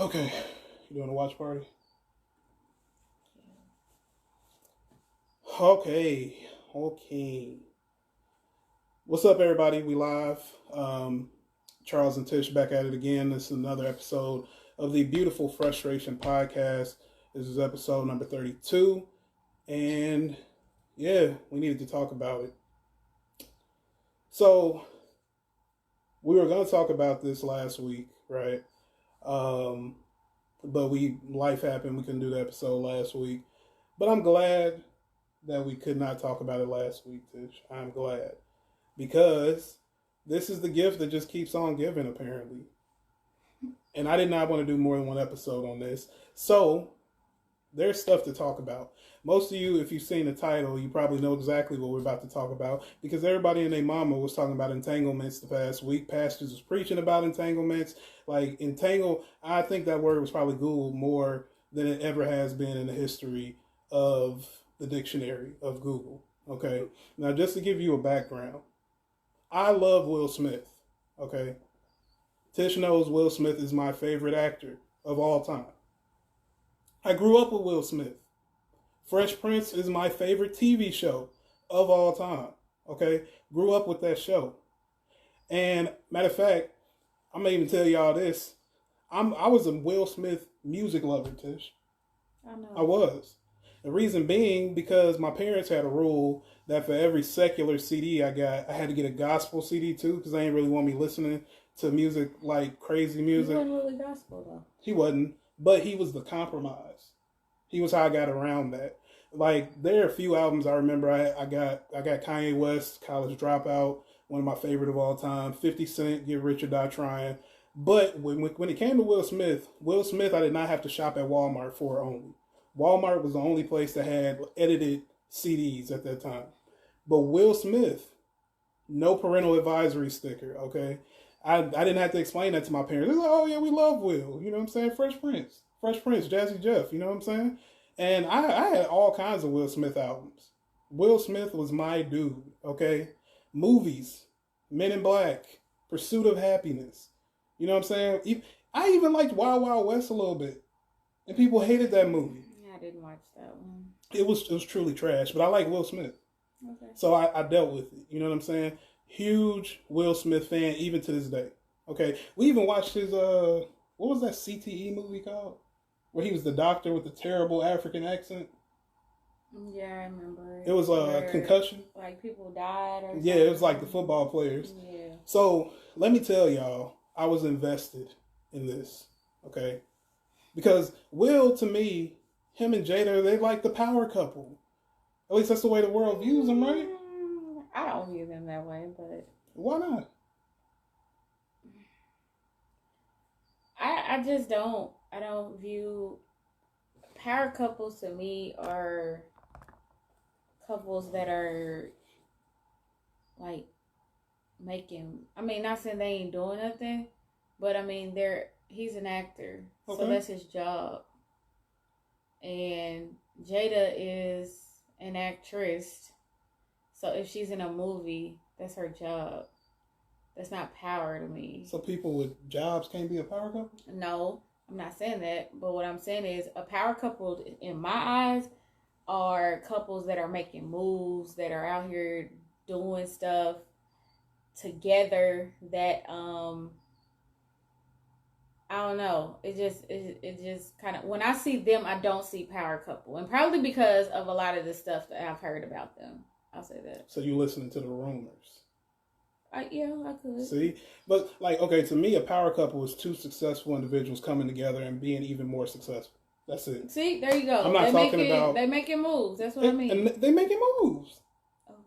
Okay, you doing a watch party? Okay, okay. What's up, everybody? We live. Charles and Tish back at it again. This is another episode of the Beautiful Frustration Podcast. This is episode number 32, and yeah, we needed to talk about it. So we were going to talk about this last week, right? Um, but life happened. We couldn't do the episode last week. But I'm glad that we could not talk about it last week, Tish. I'm glad. Because this is the gift that just keeps on giving, apparently. And I did not want to do more than one episode on this. So, there's stuff to talk about. Most of you, if you've seen the title, you probably know exactly what we're about to talk about. Because everybody and their mama was talking about entanglements the past week. Pastors was preaching about entanglements. Like, entangle, I think that word was probably Googled more than it ever has been in the history of the dictionary of Google. Okay? Now, just to give you a background, I love Will Smith. Okay? Tish knows Will Smith is my favorite actor of all time. I grew up with Will Smith. Fresh Prince is my favorite TV show of all time. Okay? Grew up with that show. And matter of fact, I'm gonna even tell y'all this. I was a Will Smith music lover, Tish. I know. I was. The reason being because my parents had a rule that for every secular CD I got, I had to get a gospel CD too, because they didn't really want me listening to music like crazy music. He wasn't really gospel though. He wasn't, but he was the compromise. He was how I got around that. Like there are a few albums I remember. I got Kanye West, College Dropout, one of my favorite of all time. 50 Cent, Get Rich or Die Trying. But when it came to Will Smith, I did not have to shop at Walmart for only. Walmart was the only place that had edited CDs at that time. But Will Smith, no parental advisory sticker, okay? I didn't have to explain that to my parents. They're like, oh, yeah, we love Will. You know what I'm saying? Fresh Prince, Jazzy Jeff, you know what I'm saying? And I had all kinds of Will Smith albums. Will Smith was my dude, okay? Movies, Men in Black, Pursuit of Happiness. You know what I'm saying? I even liked Wild Wild West a little bit. And people hated that movie. Yeah, I didn't watch that one. It was truly trash, but I like Will Smith. Okay. So I dealt with it. You know what I'm saying? Huge Will Smith fan, even to this day. Okay. We even watched his, what was that CTE movie called? Where he was the doctor with the terrible African accent. Yeah, I remember. It was a concussion. Like people died or something. Yeah, it was like the football players. Yeah. So let me tell y'all, I was invested in this. Okay. Because Will, to me, him and Jada, they like the power couple. At least that's the way the world views them, right? I don't view them that way, but why not? I just don't. I don't view power couples to me are couples that are like making. I mean, not saying they ain't doing nothing, but I mean he's an actor, so that's his job. And Jada is an actress, so if she's in a movie, that's her job. That's not power to me. So people with jobs can't be a power couple? No, I'm not saying that. But what I'm saying is a power couple, in my eyes, are couples that are making moves, that are out here doing stuff together that I don't know. It just kind of, when I see them, I don't see power couple, and probably because of a lot of the stuff that I've heard about them. I'll say that. So you listening to the rumors? Yeah, I could. See, but like, okay, to me, a power couple is two successful individuals coming together and being even more successful. That's it. See, there you go. I'm not talking about they making moves. That's what I mean. And they making moves. Okay.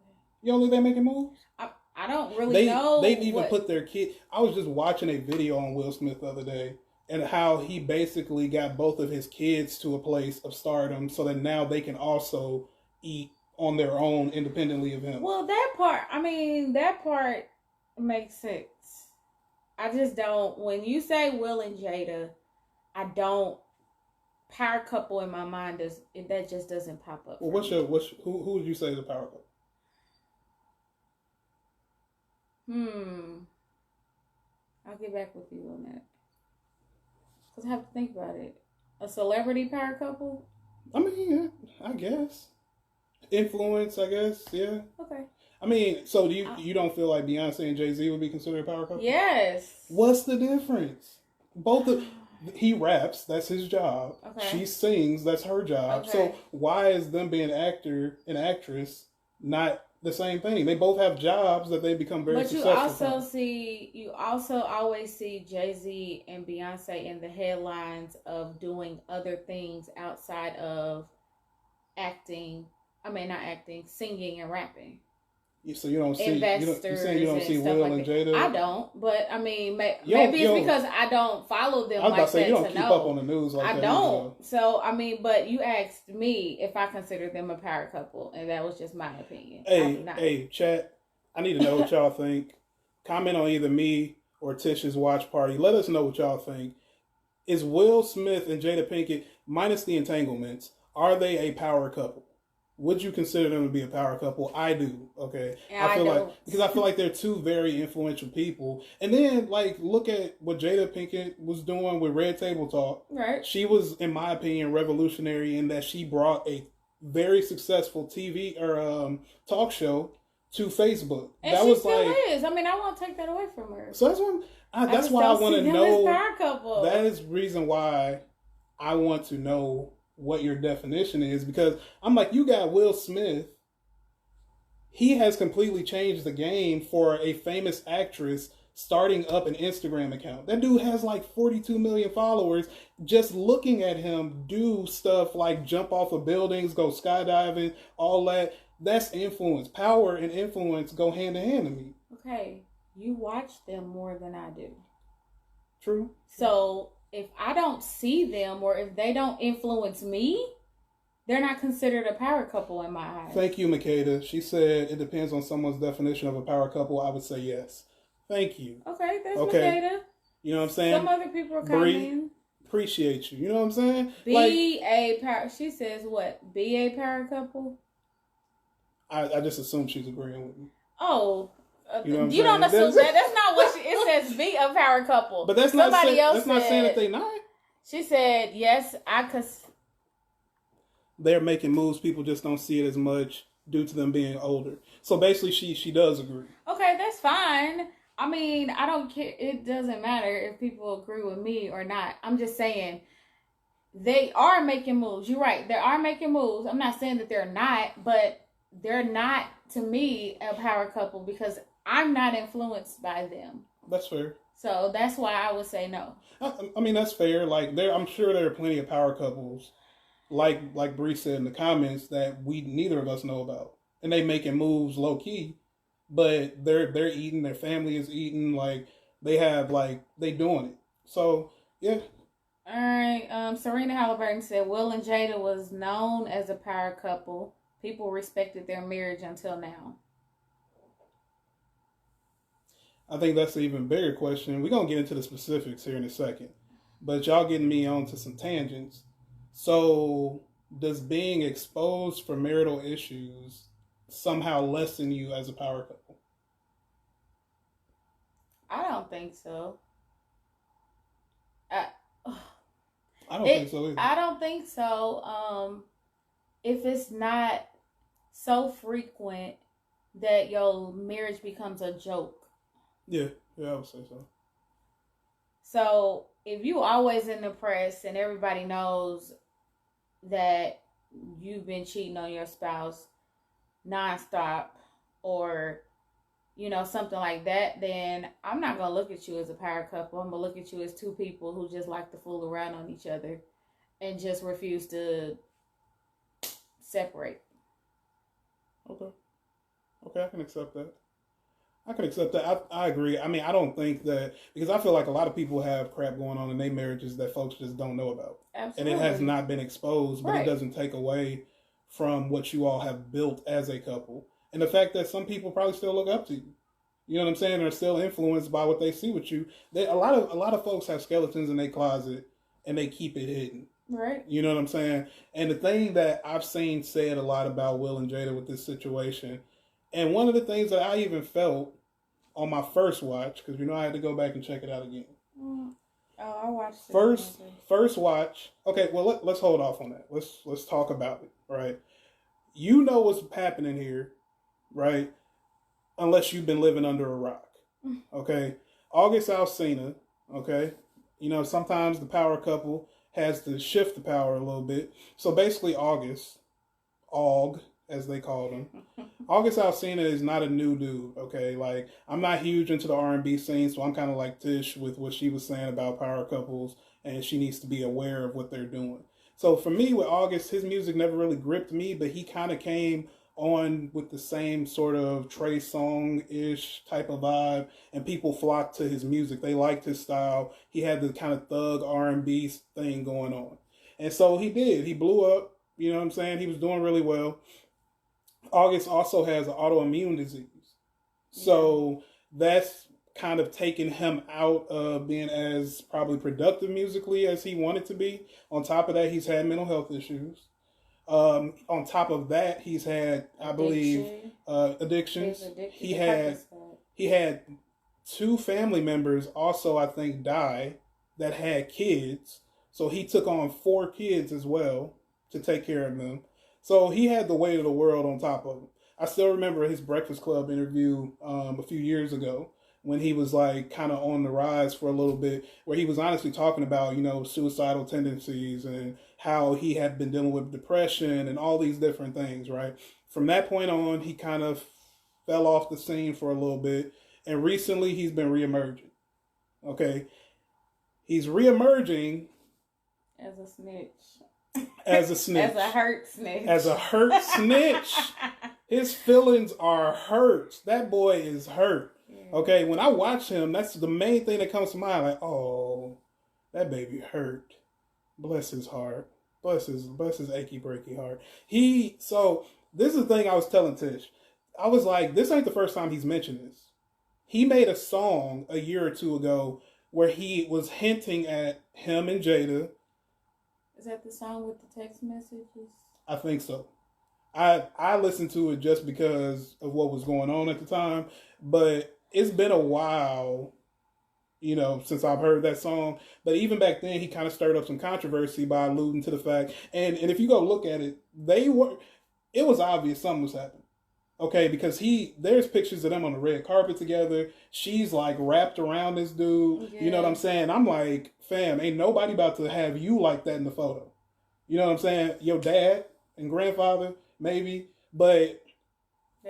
You don't think they making moves? I don't really know. They've even put their kid. I was just watching a video on Will Smith the other day, and how he basically got both of his kids to a place of stardom, so that now they can also eat on their own independently of him. Well, that part makes sense. I just don't. When you say Will and Jada, I don't. Power couple in my mind that just doesn't pop up. Well, who would you say is a power couple? I'll get back with you on that. Because I have to think about it. A celebrity power couple? I mean, I guess. Influence, I guess, yeah. Okay. I mean, so you don't feel like Beyonce and Jay-Z would be considered a power couple? Yes. What's the difference? He raps, that's his job. Okay. She sings, that's her job. Okay. So why is them being an actor and actress not the same thing? They both have jobs that they become very successful. But you also always see Jay-Z and Beyonce in the headlines of doing other things outside of acting. I mean, not acting, singing and rapping. So you don't see investors. You don't see Will and Jada? I don't, but I mean, maybe it's because I don't follow them. I was like about to say that you don't to keep know. up on the news like I that. I don't. So I mean, but you asked me if I consider them a power couple, and that was just my opinion. Hey, chat. I need to know what y'all think. Comment on either me or Tish's watch party. Let us know what y'all think. Is Will Smith and Jada Pinkett, minus the entanglements, are they a power couple? Would you consider them to be a power couple? I do. Okay, I feel like they're two very influential people. And then look at what Jada Pinkett was doing with Red Table Talk. Right. She was, in my opinion, revolutionary in that she brought a very successful TV or talk show to Facebook. And she still is. I mean, I won't take that away from her. So that's why I want to know. Power couple. That is the reason why I want to know what your definition is, because I'm like, you got Will Smith. He has completely changed the game for a famous actress starting up an Instagram account. That dude has 42 million followers. Just looking at him do stuff like jump off of buildings, go skydiving, all that. That's influence. Power and influence go hand in hand to me. Okay, you watch them more than I do. True. So if I don't see them or if they don't influence me, they're not considered a power couple in my eyes. Thank you, Makeda. She said it depends on someone's definition of a power couple. I would say yes. Thank you. Okay, that's Makeda. You know what I'm saying? Some other people are coming. Appreciate you. You know what I'm saying? She says what? Be a power couple? I just assume she's agreeing with me. Oh. You don't assume that. That's not what it says. Be a power couple. But that's Somebody else that's not saying that they not. She said, yes, They're making moves. People just don't see it as much due to them being older. So basically, she does agree. Okay, that's fine. I mean, I don't care. It doesn't matter if people agree with me or not. I'm just saying they are making moves. You're right. They are making moves. I'm not saying that they're not, but they're not, to me, a power couple because I'm not influenced by them. That's fair. So that's why I would say no. I mean, that's fair. I'm sure there are plenty of power couples, like Bree said in the comments, that neither of us know about, and they making moves low key, but they're eating. Their family is eating. They doing it. So yeah. All right. Serena Halliburton said Will and Jada was known as a power couple. People respected their marriage until now. I think that's an even bigger question. We're going to get into the specifics here in a second. But y'all getting me onto some tangents. So, does being exposed for marital issues somehow lessen you as a power couple? I don't think so. I don't think so either. I don't think so. If it's not so frequent that your marriage becomes a joke. Yeah, I would say so. So if you always in the press and everybody knows that you've been cheating on your spouse nonstop or, something like that, then I'm not going to look at you as a power couple. I'm going to look at you as two people who just like to fool around on each other and just refuse to separate. Okay, I can accept that. I agree. I mean, I don't think that, because I feel like a lot of people have crap going on in their marriages that folks just don't know about. Absolutely. And it has not been exposed, but Right. It doesn't take away from what you all have built as a couple. And the fact that some people probably still look up to you. You know what I'm saying? They're still influenced by what they see with you. A lot of folks have skeletons in their closet and they keep it hidden. Right. You know what I'm saying? And the thing that I've seen said a lot about Will and Jada with this situation, and one of the things that I even felt on my first watch, because I had to go back and check it out again. Oh, I watched it. first watch. Okay, well let's hold off on that. Let's talk about it. Right, you know what's happening here, right? Unless you've been living under a rock. Okay, August Alsina. Okay, you know sometimes the power couple has to shift the power a little bit. So basically, Aug, as they called him. August Alsina is not a new dude, okay? Like, I'm not huge into the R&B scene, so I'm kind of like Tish with what she was saying about power couples, and she needs to be aware of what they're doing. So for me, with August, his music never really gripped me, but he kind of came on with the same sort of Trey Songz-ish type of vibe, and people flocked to his music. They liked his style. He had the kind of thug R&B thing going on. And so he did. He blew up. You know what I'm saying? He was doing really well. August also has an autoimmune disease. So that's kind of taken him out of being as probably productive musically as he wanted to be. On top of that, he's had mental health issues. On top of that, he's had, I believe, addictions. He had two family members also, I think, die that had kids. So he took on 4 kids as well to take care of them. So he had the weight of the world on top of him. I still remember his Breakfast Club interview a few years ago when he was like kind of on the rise for a little bit, where he was honestly talking about, you know, suicidal tendencies and how he had been dealing with depression and all these different things, right? From that point on, he kind of fell off the scene for a little bit. And recently he's been reemerging. Okay. He's reemerging as a snitch. As a snitch. As a hurt snitch. As a hurt snitch. His feelings are hurt. That boy is hurt. Yeah. Okay, when I watch him, that's the main thing that comes to mind. Like, oh, that baby hurt. Bless his heart. Bless his achy breaky heart. So this is the thing I was telling Tish. I was like, this ain't the first time he's mentioned this. He made a song a year or two ago where he was hinting at him and Jada. Is that the song with the text messages? I think so. I listened to it just because of what was going on at the time, but it's been a while, you know, since I've heard that song. But even back then, he kind of stirred up some controversy by alluding to the fact, and if you go look at it, it was obvious something was happening. Okay, because there's pictures of them on the red carpet together. She's like wrapped around this dude. Yeah. You know what I'm saying? I'm like, fam, ain't nobody about to have you like that in the photo. You know what I'm saying? Your dad and grandfather, maybe, but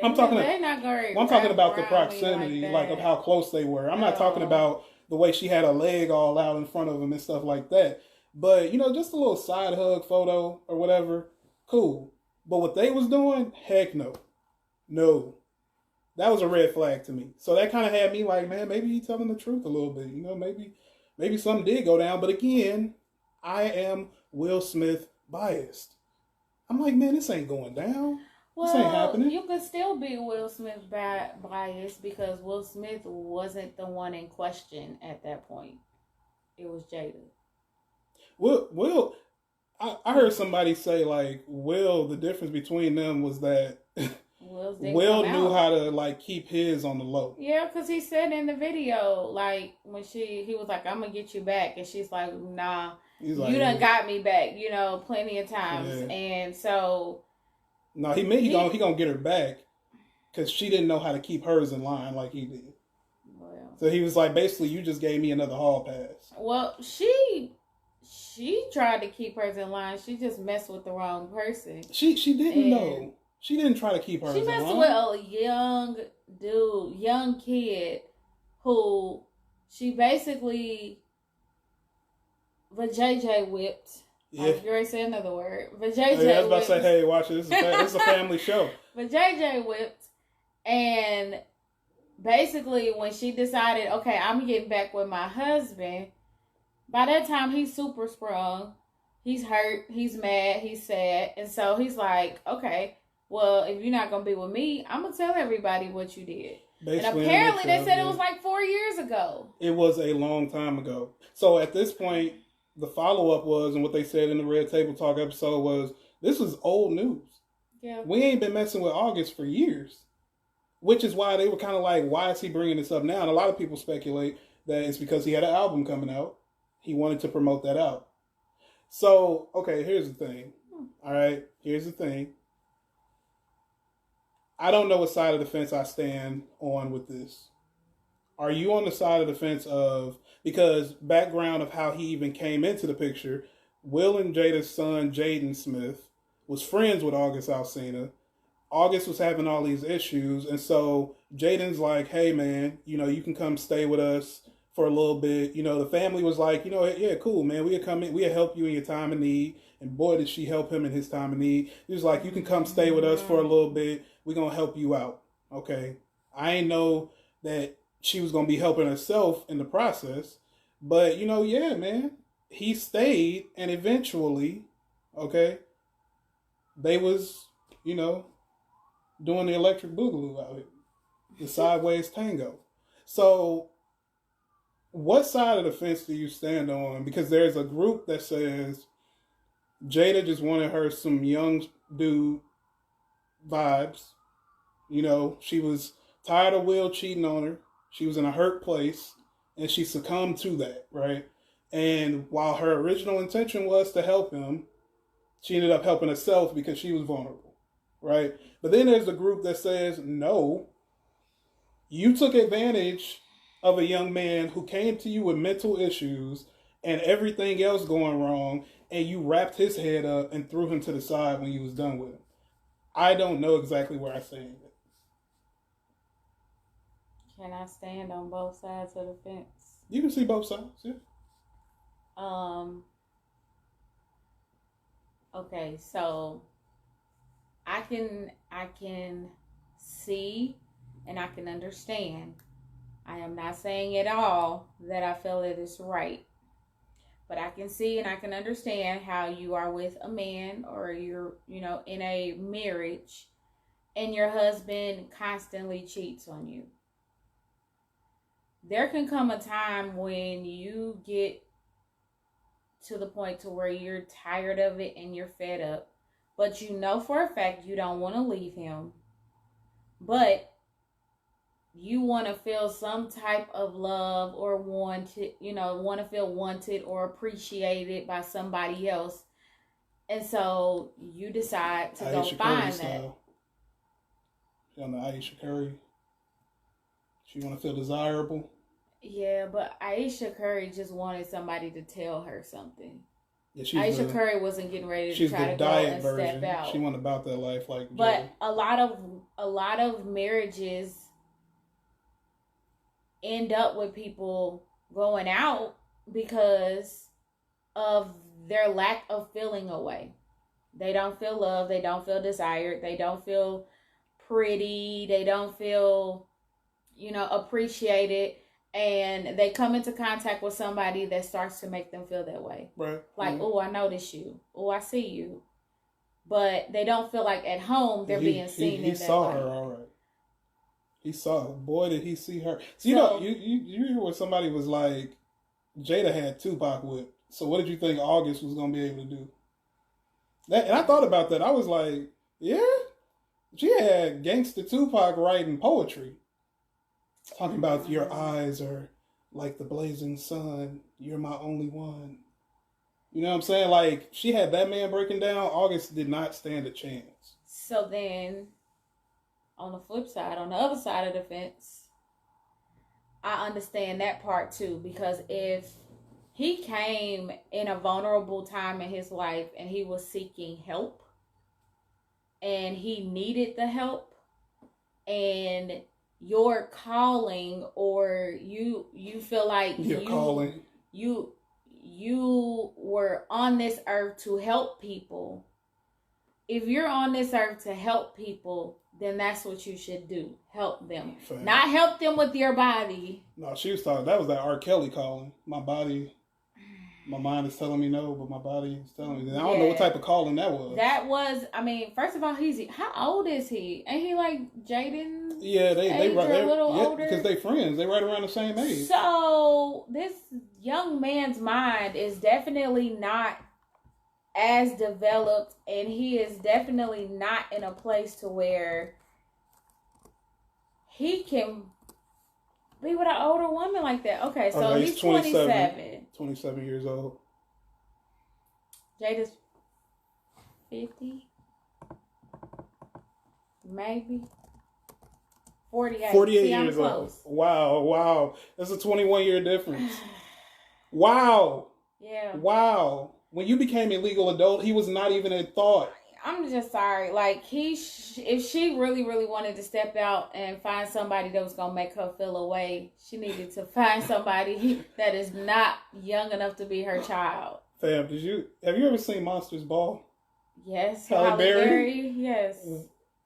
I'm talking about the proximity, like of how close they were. I'm not talking about the way she had a leg all out in front of him and stuff like that. But, you know, just a little side hug photo or whatever, cool. But what they was doing, heck no. No, that was a red flag to me. So that kind of had me like, man, maybe he's telling the truth a little bit. You know, maybe something did go down. But again, I am Will Smith biased. I'm like, man, this ain't going down. Well, this ain't happening. You could still be Will Smith biased because Will Smith wasn't the one in question at that point. It was Jada. Will, I heard somebody say like, Will, the difference between them was that Will knew how to like keep his on the low. Yeah, because he said in the video, like when he was like, "I'm gonna get you back," and she's like, "Nah, you done got me back," you know, plenty of times. Yeah. And so, no, he gonna get her back because she didn't know how to keep hers in line like he did. Well, so he was like, basically, you just gave me another hall pass. Well, she tried to keep hers in line. She just messed with the wrong person. She didn't know. She didn't try to keep her. She messed with a young kid, who she basically vajayjay whipped. Yeah. You already said another word. Vajayjay I was about to say, hey, watch it. This is a family show. Vajayjay whipped, and basically when she decided, okay, I'm getting back with my husband, by that time he's super sprung. He's hurt. He's mad. He's sad. And so he's like, okay, well, if you're not going to be with me, I'm going to tell everybody what you did. Basically, and apparently they said it was like 4 years ago. It was a long time ago. So at this point, the follow-up was, and what they said in the Red Table Talk episode was, this is old news. Yeah. We ain't been messing with August for years. Which is why they were kind of like, why is he bringing this up now? And a lot of people speculate that it's because he had an album coming out. He wanted to promote that out. So, okay, here's the thing. All right, here's the thing. I don't know what side of the fence I stand on with this. Are you on the side of the fence of, because background of how he even came into the picture, Will and Jada's son, Jaden Smith, was friends with August Alsina. August was having all these issues, and so Jaden's like, "Hey, man, you can come stay with us for a little bit." The family was like, "Yeah, cool, man. We'll come in. We'll help you in your time of need." And boy, did she help him in his time of need. He was like, "You can come stay with us for a little bit. We're gonna help you out." Okay, I ain't know that she was gonna be helping herself in the process, but yeah, man, he stayed, and eventually, okay, they was, you know doing the electric boogaloo out here, the sideways tango. So, what side of the fence do you stand on? Because there's a group that says Jada just wanted her some young dude vibes. She was tired of Will cheating on her. She was in a hurt place, and she succumbed to that, right? And while her original intention was to help him, she ended up helping herself because she was vulnerable, right? But then there's a group that says, no, you took advantage of a young man who came to you with mental issues and everything else going wrong, and you wrapped his head up and threw him to the side when you was done with him. I don't know exactly where I stand. Can I stand on both sides of the fence? You can see both sides, yeah. Okay, so I can see and I can understand. I am not saying at all that I feel it is right. But I can see and I can understand how you are with a man, or you're, in a marriage, and your husband constantly cheats on you. There can come a time when you get to the point to where you're tired of it and you're fed up, but you know for a fact you don't want to leave him, but you want to feel some type of love or want to feel wanted or appreciated by somebody else, and so you decide to go find that. You know Aisha Curry. She want to feel desirable. Yeah, but Aisha Curry just wanted somebody to tell her something. Yeah, Aisha Curry wasn't getting ready to try to go and step out. She wasn't about that life like Jada. But a lot of marriages end up with people going out because of their lack of feeling away. They don't feel loved. They don't feel desired. They don't feel pretty. They don't feel, appreciated. And they come into contact with somebody that starts to make them feel that way. Right. Like, oh, I notice you. Oh, I see you. But they don't feel like at home they're being seen in that way. He saw her all right. He saw her. Boy, did he see her. So, you hear where somebody was like, Jada had Tupac with. So what did you think August was going to be able to do? And I thought about that. I was like, yeah. She had Gangsta Tupac writing poetry. Talking about your eyes are like the blazing sun. You're my only one. You know what I'm saying? Like, she had that man breaking down. August did not stand a chance. So then, on the flip side, on the other side of the fence, I understand that part too. Because if he came in a vulnerable time in his life and he was seeking help, and he needed the help, and your calling, or you feel like you were on this earth to help people. If you're on this earth to help people, then that's what you should do. Help them. Fair. Not help them with your body. No, she was talking, that was that R. Kelly calling. My mind is telling me no, but my body is telling me. I don't know what type of calling that was. That was, first of all, how old is he? Ain't he like Jaden? Yeah, they're a little older. Because they friends. They right around the same age. So this young man's mind is definitely not as developed, and he is definitely not in a place to where he can be with an older woman like that. Okay, so he's 27. 27 years old. Jada's 50, maybe 48. 48 See, I'm years close. old. Wow. That's a 21-year difference. Wow. Yeah. Wow. When you became a legal adult, he was not even a thought. I'm just sorry. Like, if she really, really wanted to step out and find somebody that was going to make her feel away, she needed to find somebody that is not young enough to be her child. Fam, have you ever seen Monsters Ball? Yes. Halle Berry? Yes.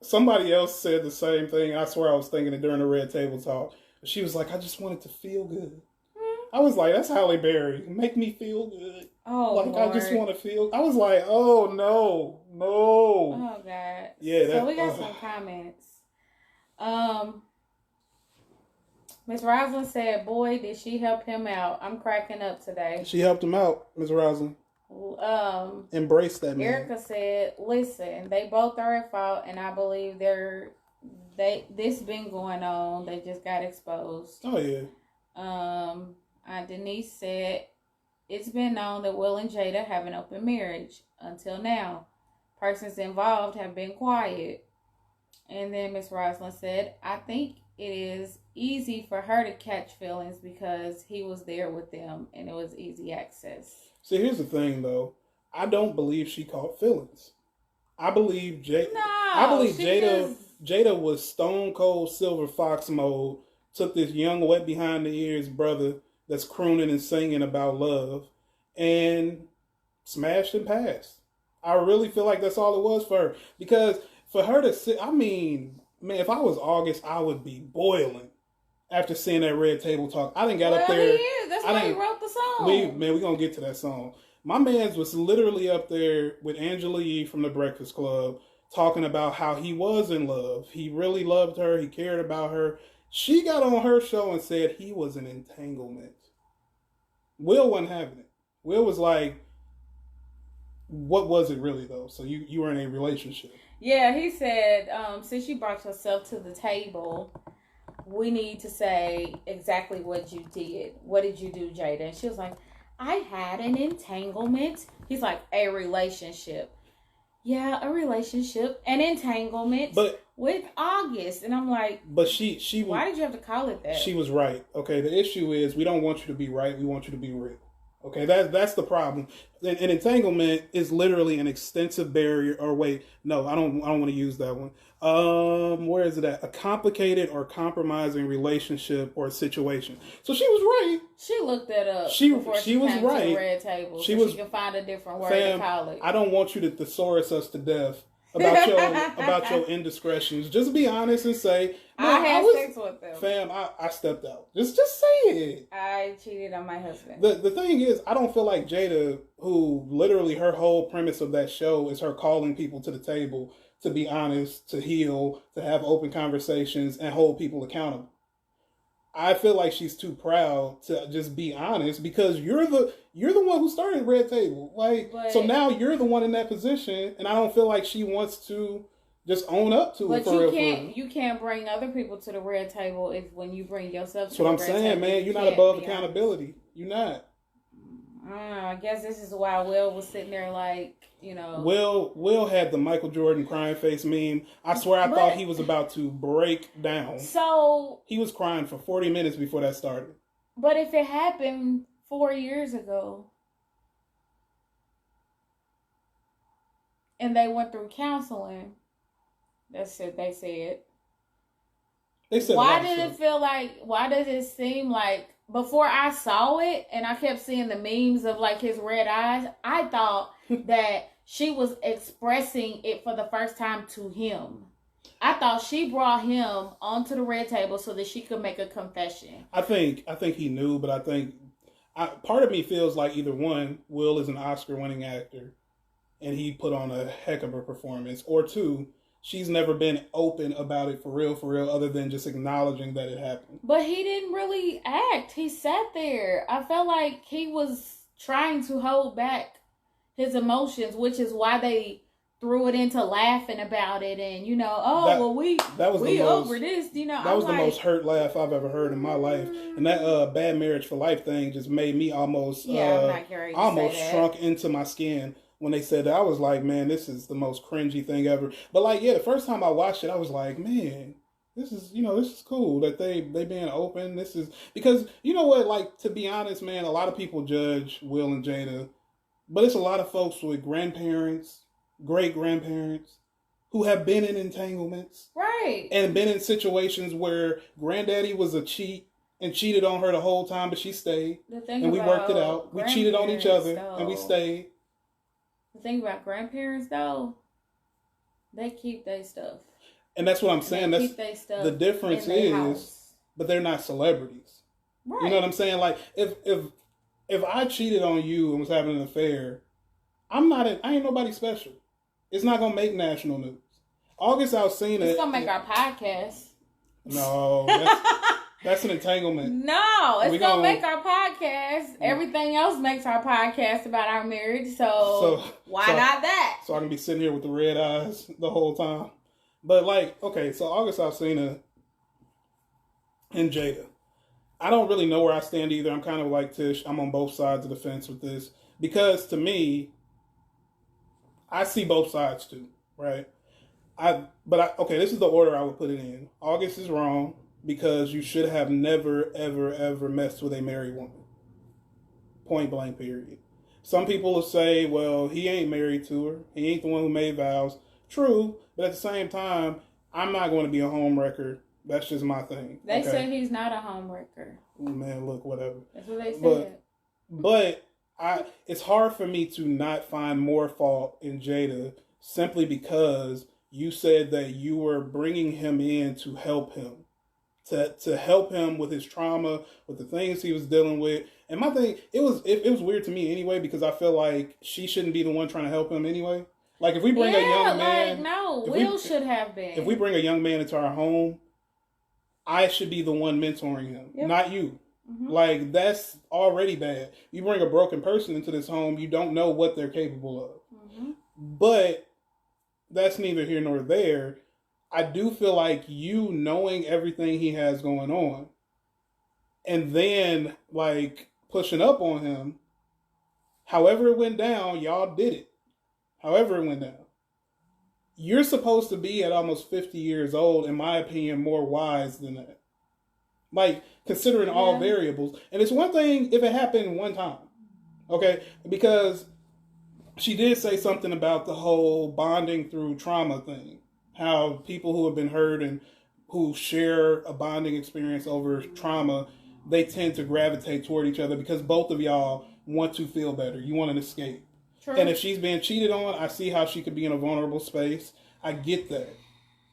Somebody else said the same thing. I swear I was thinking it during the Red Table Talk. She was like, I just wanted to feel good. I was like, that's Halle Berry. Make me feel good. Oh, like, Lord. I just want to feel. I was like, oh, no. Oh, God. Yeah. So we got some comments. Miss Rosalind said, boy, did she help him out. I'm cracking up today. She helped him out, Miss Rosalind. Embrace that man. Erica said, listen, they both are at fault, and I believe this been going on. They just got exposed. Oh, yeah. Denise said, it's been known that Will and Jada have an open marriage. Until now, persons involved have been quiet. And then Miss Rosalind said, I think it is easy for her to catch feelings because he was there with them and it was easy access. See, here's the thing, though. I don't believe she caught feelings. I believe Jada was stone cold silver fox mode, took this young, wet behind the ears brother that's crooning and singing about love, and smashed and passed. I really feel like that's all it was for her. Because for her to sit, I mean, man, if I was August, I would be boiling after seeing that Red Table Talk. I didn't got up there. He is. That's why he wrote the song. We're going to get to that song. My man's was literally up there with Angela Yee from The Breakfast Club talking about how he was in love. He really loved her. He cared about her. She got on her show and said he was an entanglement. Will wasn't having it. Will was like, what was it really, though? So you were in a relationship. Yeah, he said, since you brought yourself to the table, we need to say exactly what you did. What did you do, Jada? And she was like, I had an entanglement. He's like, a relationship. Yeah, a relationship. An entanglement with August. And I'm like, but she why did you have to call it that? She was right. Okay, the issue is we don't want you to be right. We want you to be real. Okay, that's the problem. An entanglement is literally an extensive barrier. Or wait, no, I don't want to use that one. Where is it at? A complicated or compromising relationship or situation. So she was right. She looked that up. She was came right. To the red table. She can find a different word to call it. I don't want you to thesaurus us to death about your indiscretions. Just be honest and say, I had sex with them. Fam, I stepped out. Just say it. I cheated on my husband. The thing is, I don't feel like Jada, who literally her whole premise of that show is her calling people to the table to be honest, to heal, to have open conversations, and hold people accountable. I feel like she's too proud to just be honest because you're the one who started Red Table. So now you're the one in that position, and I don't feel like she wants to just own up to it. But you can't bring other people to the Red Table when you bring yourself to the Red Table. That's what I'm saying, man. You're not above accountability. You're not. I guess this is why Will was sitting there like, you know. Will had the Michael Jordan crying face meme. I swear I thought he was about to break down. So he was crying for 40 minutes before that started. But if it happened 4 years ago and they went through counseling, that's it, they said. Why does it seem like before I saw it and I kept seeing the memes of like his red eyes, I thought that she was expressing it for the first time to him. I thought she brought him onto the Red Table so that she could make a confession. I think he knew, but I think part of me feels like either one, Will is an Oscar-winning actor and he put on a heck of a performance, or two, she's never been open about it for real, other than just acknowledging that it happened. But he didn't really act. He sat there. I felt like he was trying to hold back his emotions, which is why they threw it into laughing about it and, you know, we over this, you know. That was the most hurt laugh I've ever heard in my life. And that bad marriage for life thing just made me almost shrunk into my skin. when they said that. I was like, man, this is the most cringy thing ever. But like, yeah, the first time I watched it, I was like, man, this is, this is cool that they being open. This is because you know what, like, to be honest, man, a lot of people judge Will and Jada, but it's a lot of folks with grandparents, great grandparents, who have been in entanglements, right, and been in situations where granddaddy was a cheat and cheated on her the whole time, but she stayed, and we worked it out. We cheated on each other, and we stayed. The thing about grandparents, though, they keep their stuff. And that's what I'm saying. That's the difference is, but they're not celebrities. Right. You know what I'm saying? Like, if I cheated on you and was having an affair, I ain't nobody special. It's not gonna make national news. August Alsina. It's gonna make our podcast. No, that's an entanglement. No, it's gonna make our podcast. Everything else makes our podcast about our marriage. So why not that? So I can be sitting here with the red eyes the whole time. But like, okay, so August Alsina and Jada. I don't really know where I stand either. I'm kind of like Tish. I'm on both sides of the fence with this. Because to me, I see both sides too, right? Okay, this is the order I would put it in. August is wrong because you should have never, ever, ever messed with a married woman. Point blank, period. Some people will say, well, he ain't married to her. He ain't the one who made vows. True, but at the same time, I'm not going to be a homewrecker. That's just my thing. They said he's not a homewrecker. Man, look, whatever. That's what they said. But it's hard for me to not find more fault in Jada simply because you said that you were bringing him in to help him. To help him with his trauma, with the things he was dealing with. And my thing, it was weird to me anyway because I feel like she shouldn't be the one trying to help him anyway. Like if we bring a young man... Will should have been. If we bring a young man into our home, I should be the one mentoring him, not you. Mm-hmm. Like, that's already bad. You bring a broken person into this home, you don't know what they're capable of. Mm-hmm. But that's neither here nor there. I do feel like you knowing everything he has going on and then, like, pushing up on him, however it went down, y'all did it. However it went down. You're supposed to be at almost 50 years old, in my opinion, more wise than that. Like, considering all variables. And it's one thing if it happened one time. Okay? Because she did say something about the whole bonding through trauma thing. How people who have been hurt and who share a bonding experience over trauma, they tend to gravitate toward each other because both of y'all want to feel better. You want an escape. True. And if she's being cheated on, I see how she could be in a vulnerable space. I get that.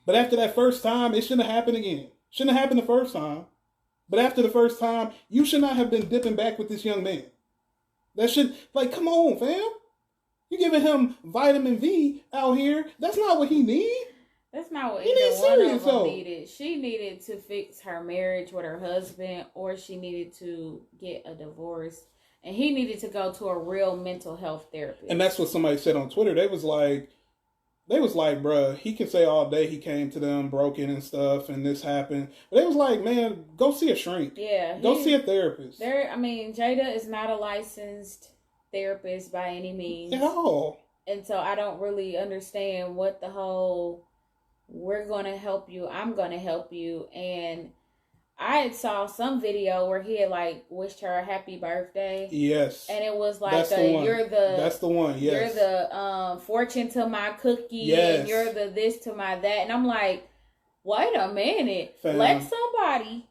But after that first time, it shouldn't have happened again. Shouldn't have happened the first time. But after the first time, you should not have been dipping back with this young man. That should, like, come on, fam. You giving him vitamin V out here. That's not what he need. That's not what either one of them needed. She needed to fix her marriage with her husband, or she needed to get a divorce. And he needed to go to a real mental health therapist. And that's what somebody said on Twitter. They was like, bruh, he can say all day he came to them broken and stuff and this happened. But they was like, man, go see a shrink. Yeah. Go see a therapist. Jada is not a licensed therapist by any means. At all. And so I don't really understand what the whole, we're going to help you, I'm going to help you. And I saw some video where he had like wished her a happy birthday. Yes. And it was like that's the one. Yes. You're the fortune to my cookie. Yes. And you're the this to my that. And I'm like, wait a minute. Fam. Let somebody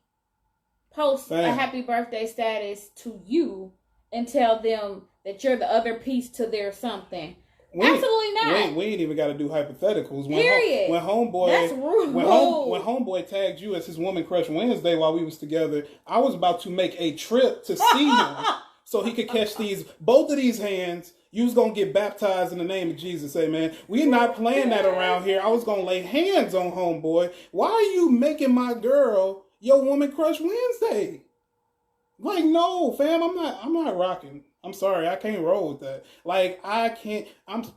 post a happy birthday status to you and tell them that you're the other piece to their something. Absolutely not. We ain't even got to do hypotheticals. Period. When homeboy, that's rude. When homeboy tagged you as his Woman Crush Wednesday while we was together, I was about to make a trip to see him so he could catch both of these hands. You was gonna get baptized in the name of Jesus, amen. We're not playing that around here. I was gonna lay hands on homeboy. Why are you making my girl your Woman Crush Wednesday? Like, no, fam, I'm not rocking. I'm sorry, I can't roll with that. Like, I can't,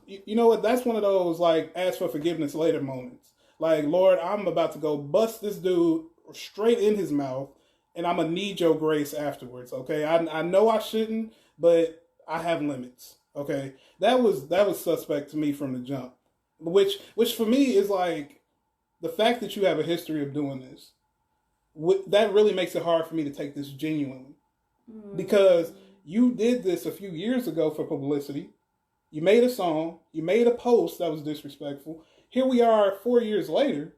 you know what, that's one of those, like, ask for forgiveness later moments. Like, Lord, I'm about to go bust this dude straight in his mouth, and I'm going to need your grace afterwards, okay? I know I shouldn't, but I have limits. Okay, that was suspect to me from the jump. Which for me is like the fact that you have a history of doing this. That really makes it hard for me to take this genuinely because you did this a few years ago for publicity. You made a song, you made a post that was disrespectful. Here we are 4 years later,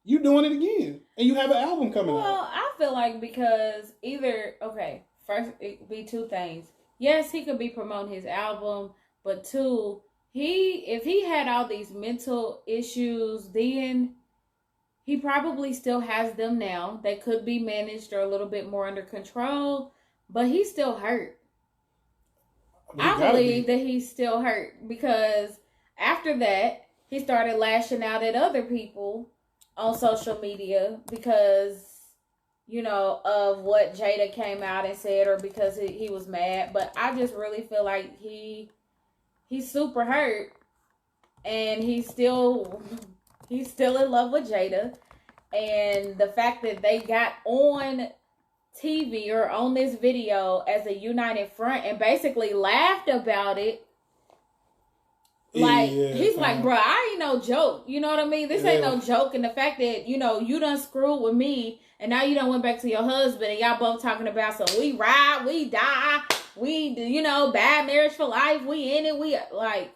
you doing it again, and you have an album coming out. Well, I feel like because either first it could be two things. Yes, he could be promoting his album, but two, if he had all these mental issues, then he probably still has them now. They could be managed or a little bit more under control, but he's still hurt. I believe that he's still hurt because after that, he started lashing out at other people on social media because, of what Jada came out and said or because he was mad. But I just really feel like he's super hurt and he's still in love with Jada. And the fact that they got on TV or on this video as a united front and basically laughed about it. Like, he's like, bro, I ain't no joke. You know what I mean? This ain't no joke. And the fact that, you done screwed with me and now you done went back to your husband and y'all both talking about some we ride, we die, we, bad marriage for life, we in it, we, like,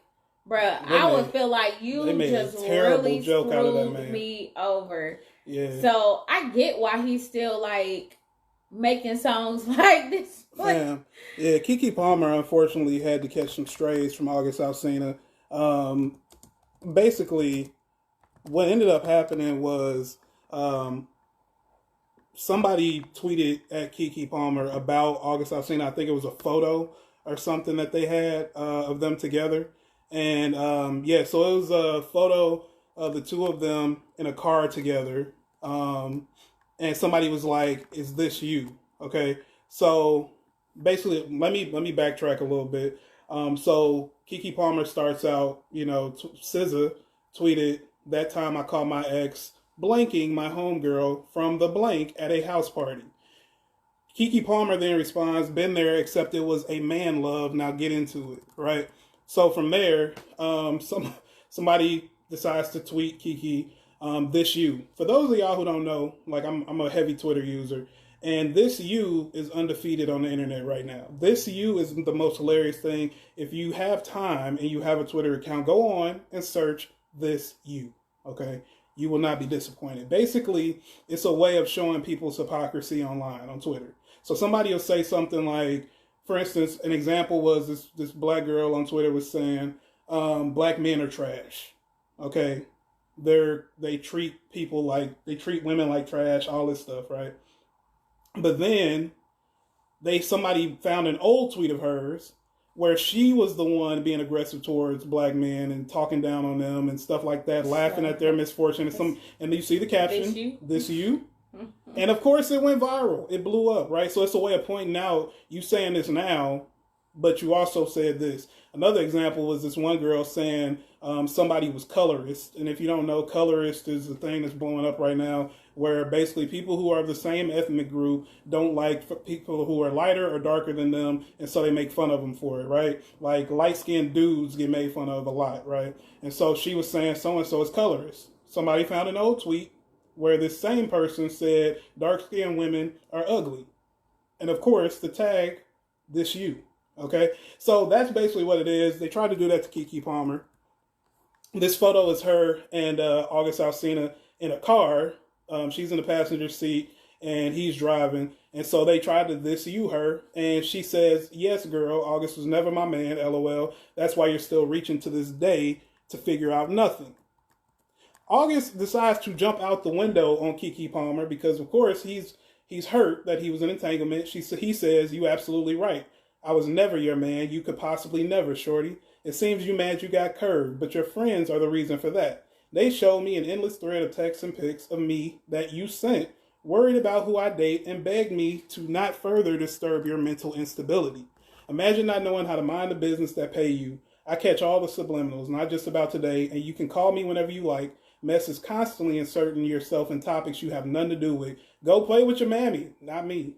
bruh, I would feel like you just really screwed me over. Yeah. So I get why he's still, like, making songs like this. Yeah. Keke Palmer unfortunately had to catch some strays from August Alsina. Basically, what ended up happening was somebody tweeted at Keke Palmer about August Alsina. I think it was a photo or something that they had of them together. And so it was a photo of the two of them in a car together. And somebody was like, "Is this you?" Okay, so basically, let me backtrack a little bit. So Keke Palmer starts out, SZA tweeted, "That time I called my ex blanking my homegirl from the blank at a house party." Keke Palmer then responds, "Been there, except it was a man love. Now get into it." Right. So from there, somebody decides to tweet Keke, "This you." For those of y'all who don't know, like I'm a heavy Twitter user, and this you is undefeated on the internet right now. This you is the most hilarious thing. If you have time and you have a Twitter account, go on and search this you. Okay, you will not be disappointed. Basically, it's a way of showing people's hypocrisy online on Twitter. So somebody will say something like, for instance, an example was this black girl on Twitter was saying, "Black men are trash." Okay. They treat women like trash, all this stuff, right? But then somebody found an old tweet of hers where she was the one being aggressive towards black men and talking down on them and stuff like that, laughing at their misfortune. And you see the caption, "This you?" And of course it went viral. It blew up, right? So it's a way of pointing out, you saying this now, but you also said this. Another example was this one girl saying somebody was colorist. And if you don't know, colorist is the thing that's blowing up right now, where basically people who are of the same ethnic group don't like people who are lighter or darker than them, and so they make fun of them for it, right? Like light-skinned dudes get made fun of a lot, right? And so she was saying so-and-so is colorist. Somebody found an old tweet where this same person said dark-skinned women are ugly. And of course, the tag, "This you." Okay, so that's basically what it is. They tried to do that to Keke Palmer. This photo is her and August Alsina in a car. She's in the passenger seat and he's driving. And so they tried to "this you" her. And she says, "Yes, girl, August was never my man, LOL. That's why you're still reaching to this day to figure out nothing." August decides to jump out the window on Keke Palmer because, of course, he's hurt that he was in entanglement. He says, "You absolutely right. I was never your man. You could possibly never, shorty. It seems you mad you got curved, but your friends are the reason for that. They showed me an endless thread of texts and pics of me that you sent, worried about who I date, and begged me to not further disturb your mental instability. Imagine not knowing how to mind the business that pay you. I catch all the subliminals, not just about today, and you can call me whenever you like. Mess is constantly inserting yourself in topics you have nothing to do with. Go play with your mammy, not me."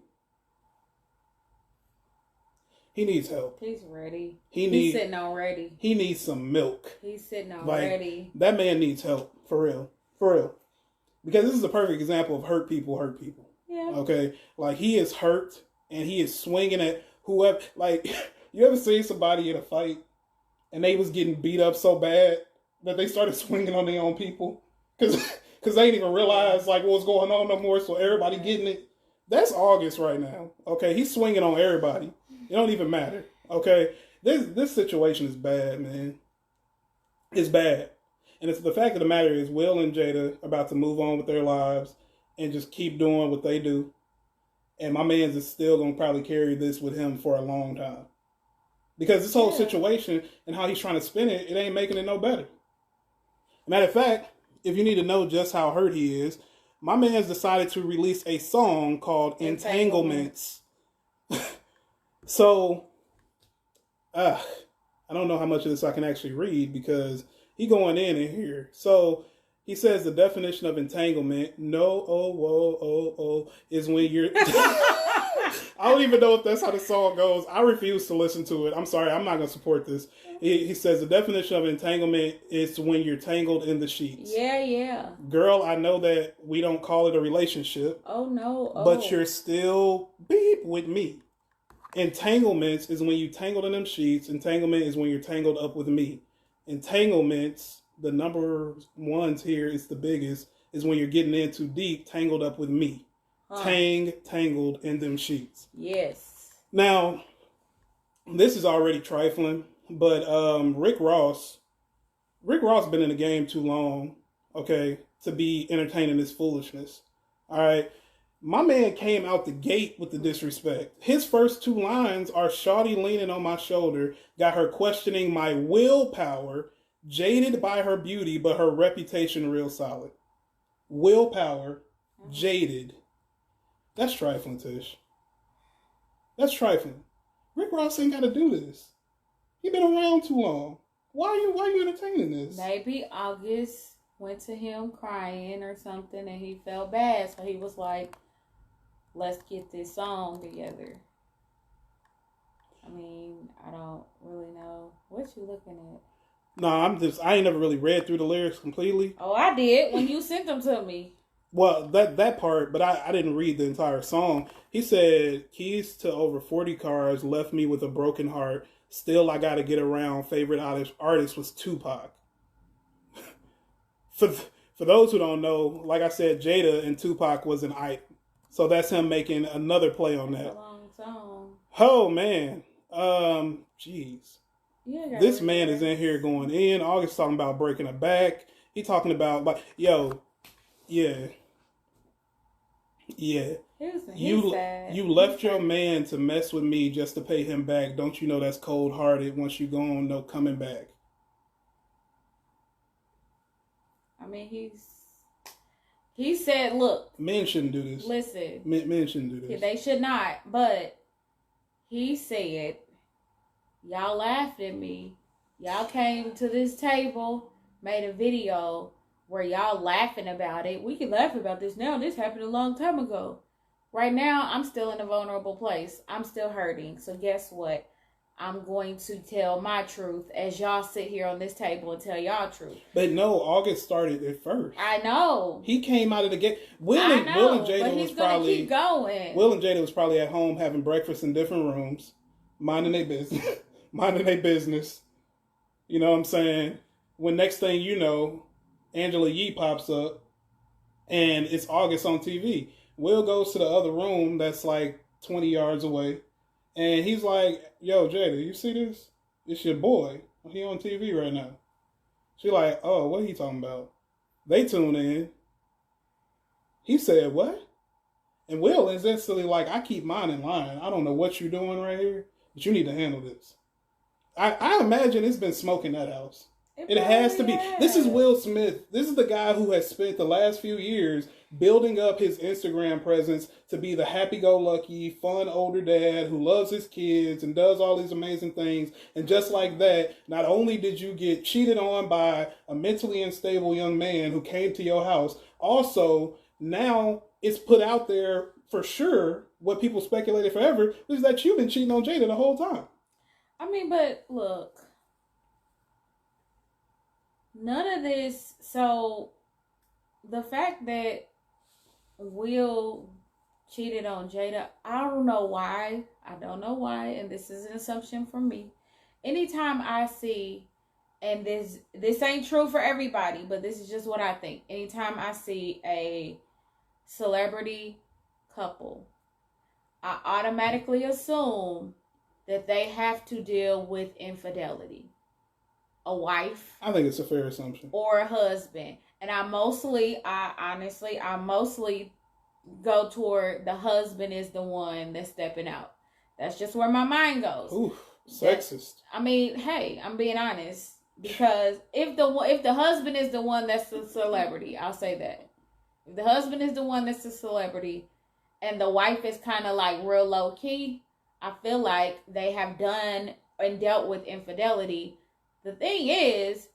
He needs help. He's ready. He's sitting on ready. He needs some milk. He's sitting on ready. That man needs help. For real. For real. Because this is a perfect example of hurt people hurt people. Yeah. Okay? Like, he is hurt and he is swinging at whoever. Like, you ever seen somebody in a fight and they was getting beat up so bad that they started swinging on their own people? Because they didn't even realize, like, what was going on no more, so everybody getting it. That's August right now. Okay? He's swinging on everybody. It don't even matter. Okay? This situation is bad, man. It's bad. And it's the fact of the matter is Will and Jada are about to move on with their lives and just keep doing what they do. And my man's is still going to probably carry this with him for a long time. Because this whole situation and how he's trying to spin it, it ain't making it no better. Matter of fact, if you need to know just how hurt he is, my man's decided to release a song called Entanglements. So, I don't know how much of this I can actually read because he going in here. So he says the definition of entanglement, is when you're... I don't even know if that's how the song goes. I refuse to listen to it. I'm sorry. I'm not going to support this. He says the definition of entanglement is when you're tangled in the sheets. Yeah. Girl, I know that we don't call it a relationship. Oh, no. But you're still beep with me. Entanglements is when you tangled in them sheets. Entanglement is when you're tangled up with me. Entanglements, the number ones here is the biggest, is when you're getting in too deep, tangled up with me. Tangled in them sheets. Yes. Now, this is already trifling, but Rick Ross been in the game too long, okay, to be entertaining this foolishness. All right. My man came out the gate with the disrespect. His first two lines are shawty leaning on my shoulder, got her questioning my willpower, jaded by her beauty, but her reputation real solid. Willpower, jaded. That's trifling, Tish. That's trifling. Rick Ross ain't got to do this. He been around too long. Why are you entertaining this? Maybe August went to him crying or something and he felt bad. So he was like, let's get this song together. I mean, I don't really know. What you looking at? No, I ain't never really read through the lyrics completely. Oh, I did when you sent them to me. Well, that part, but I didn't read the entire song. He said, keys to over 40 cars, left me with a broken heart. Still, I gotta get around. Favorite artist was Tupac. For those who don't know, like I said, Jada and Tupac was an idol. So that's him making another play on that. It's a long song. Oh, man. Jeez. This man is in here going in. August talking about breaking a back. He talking about, like, yo, yeah. You left your man to mess with me just to pay him back. Don't you know that's cold hearted? Once you gone, no coming back. I mean, he said, look, men shouldn't do this. Listen, men shouldn't do this. They should not. But he said, y'all laughed at me. Y'all came to this table, made a video where y'all laughing about it. We can laugh about this now. This happened a long time ago. Right now, I'm still in a vulnerable place. I'm still hurting. So guess what? I'm going to tell my truth as y'all sit here on this table and tell y'all truth. But no, August started it first. I know. He came out of the gate. Will and Jada was probably keep going. Will and Jada was probably at home having breakfast in different rooms, minding their business. You know what I'm saying? When next thing you know, Angela Yee pops up, and it's August on TV. Will goes to the other room that's like 20 yards away, and he's like, yo, Jada, you see this? It's your boy. He on TV right now. She like, oh, what he talking about? They tune in. He said, what? And Will is instantly like, I keep mine in line. I don't know what you're doing right here, but you need to handle this. I imagine it's been smoke in that house. It has to be. This is Will Smith. This is the guy who has spent the last few years building up his Instagram presence to be the happy-go-lucky, fun older dad who loves his kids and does all these amazing things. And just like that, not only did you get cheated on by a mentally unstable young man who came to your house, also now it's put out there for sure what people speculated forever is that you've been cheating on Jada the whole time. I mean, but look, none of this. So the fact that Will cheated on Jada, I don't know why. I don't know why, and this is an assumption from me. Anytime I see, and this ain't true for everybody, but this is just what I think. Anytime I see a celebrity couple, I automatically assume that they have to deal with infidelity. A wife. I think it's a fair assumption. Or a husband. And I mostly go toward the husband is the one that's stepping out. That's just where my mind goes. Ooh, sexist. I mean, hey, I'm being honest. Because if the husband is the one that's the celebrity, I'll say that. If the husband is the one that's the celebrity and the wife is kind of like real low key, I feel like they have done and dealt with infidelity. The thing is,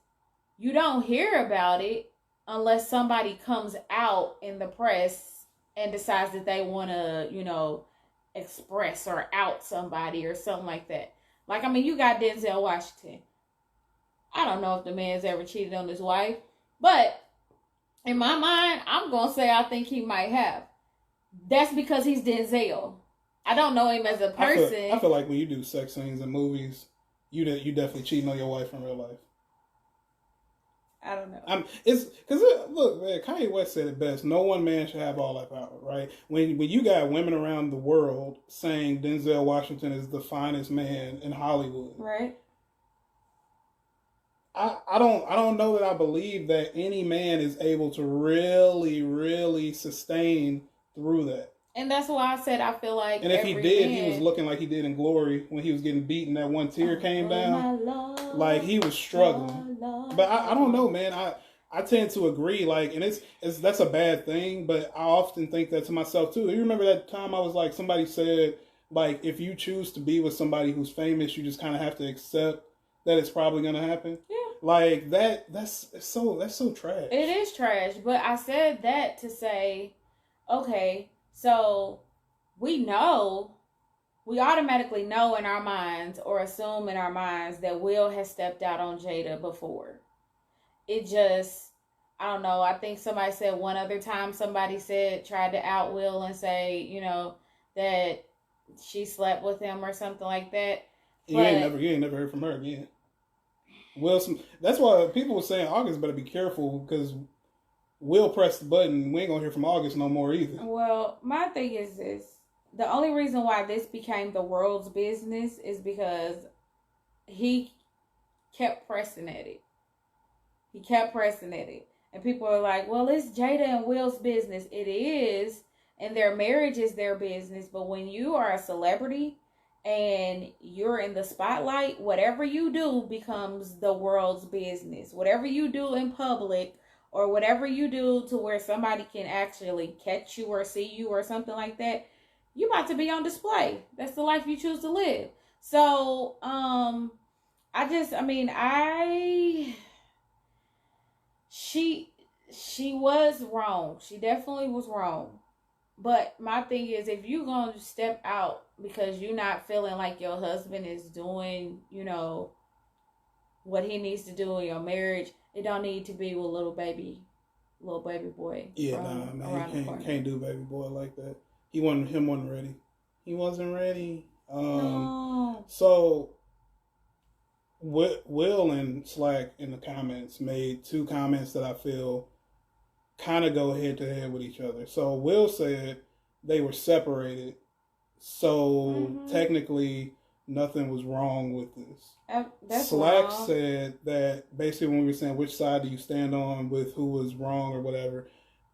you don't hear about it unless somebody comes out in the press and decides that they want to, express or out somebody or something like that. Like, I mean, you got Denzel Washington. I don't know if the man's ever cheated on his wife, but in my mind, I'm going to say I think he might have. That's because he's Denzel. I don't know him as a person. I feel like when you do sex scenes in movies, you definitely cheating on your wife in real life. I don't know. Look, man, Kanye West said it best. No one man should have all that power, right? When you got women around the world saying Denzel Washington is the finest man in Hollywood, right? I don't know that I believe that any man is able to really, really sustain through that. And that's why I said I feel like. And if he did, he was looking like he did in Glory when he was getting beaten. That one tear came down, like he was struggling. But I don't know, man. I tend to agree. Like, and it's that's a bad thing. But I often think that to myself too. You remember that time I was like, somebody said, like, if you choose to be with somebody who's famous, you just kind of have to accept that it's probably gonna happen. Yeah. Like that's so trash. It is trash. But I said that to say, okay. So we automatically know in our minds or assume in our minds that Will has stepped out on Jada before. It just, I don't know. I think somebody said one other time tried to out Will and say, that she slept with him or something like that. You ain't never heard from her again. Will, that's why people were saying August better be careful because Will press the button. We ain't gonna hear from August no more either. Well, my thing is this. The only reason why this became the world's business is because he kept pressing at it. And people are like, well, it's Jada and Will's business. It is. And their marriage is their business. But when you are a celebrity and you're in the spotlight, whatever you do becomes the world's business. Whatever you do in public, or whatever you do to where somebody can actually catch you or see you or something like that, you about to be on display. That's the life you choose to live. So, she was wrong. She definitely was wrong. But my thing is, if you gonna step out because you're not feeling like your husband is doing, what he needs to do in your marriage, it don't need to be with little baby boy. Yeah, man, you can't do baby boy like that. He wasn't ready. He wasn't ready. No. So Will and Slack in the comments made two comments that I feel kind of go head to head with each other. So Will said they were separated, so technically nothing was wrong with this. That's Slack wrong. said that basically when we were saying which side do you stand on with who was wrong or whatever,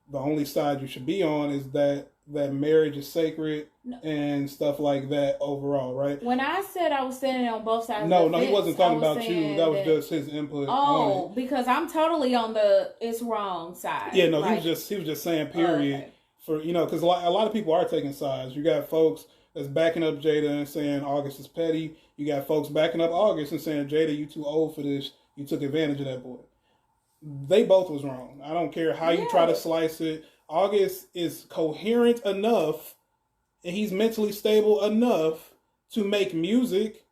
the only side you should be on is that marriage is sacred and stuff like that overall, right? When I said I was standing on both sides no, of the fence, he wasn't talking about you. That was just his input on it. Because I'm totally on the it's wrong side. Yeah, no, he was just saying period. Okay. For because a lot of people are taking sides. You got folks that's backing up Jada and saying August is petty. You got folks backing up August and saying, Jada, you too old for this. You took advantage of that boy. They both was wrong. I don't care how you try to slice it. August is coherent enough and he's mentally stable enough to make music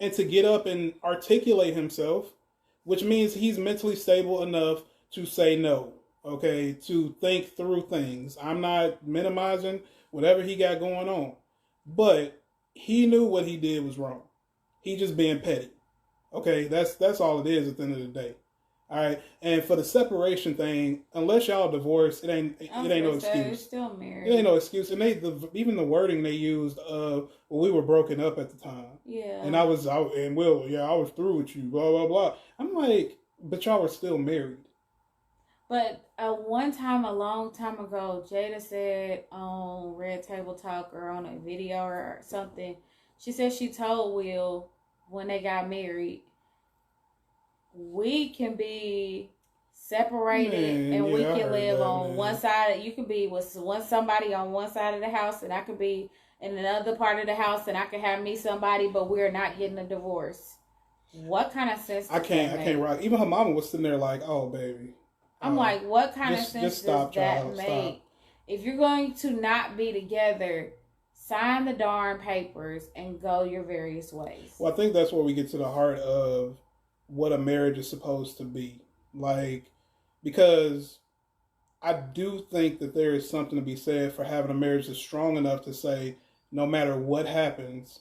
and to get up and articulate himself, which means he's mentally stable enough to say no, okay, to think through things. I'm not minimizing whatever he got going on, but he knew what he did was wrong. He just being petty. Okay, that's all it is at the end of the day. All right, and for the separation thing, unless y'all divorced, it ain't no excuse. It's still married. It ain't no excuse, and even the wording they used, we were broken up at the time. Yeah. And I was through with you, blah blah blah. I'm like, but y'all were still married. But one time, a long time ago, Jada said on Red Table Talk or on a video or something, she said she told Will when they got married, we can be separated and we can live on one side. You can be with somebody on one side of the house, and I could be in another part of the house, and I could have me somebody, but we're not getting a divorce. What kind of sense? I can't rock. Even her mama was sitting there like, "Oh, baby." I'm like, what kind of sense does that make? If you're going to not be together, sign the darn papers and go your various ways. Well, I think that's where we get to the heart of what a marriage is supposed to be. Like, because I do think that there is something to be said for having a marriage that's strong enough to say, no matter what happens,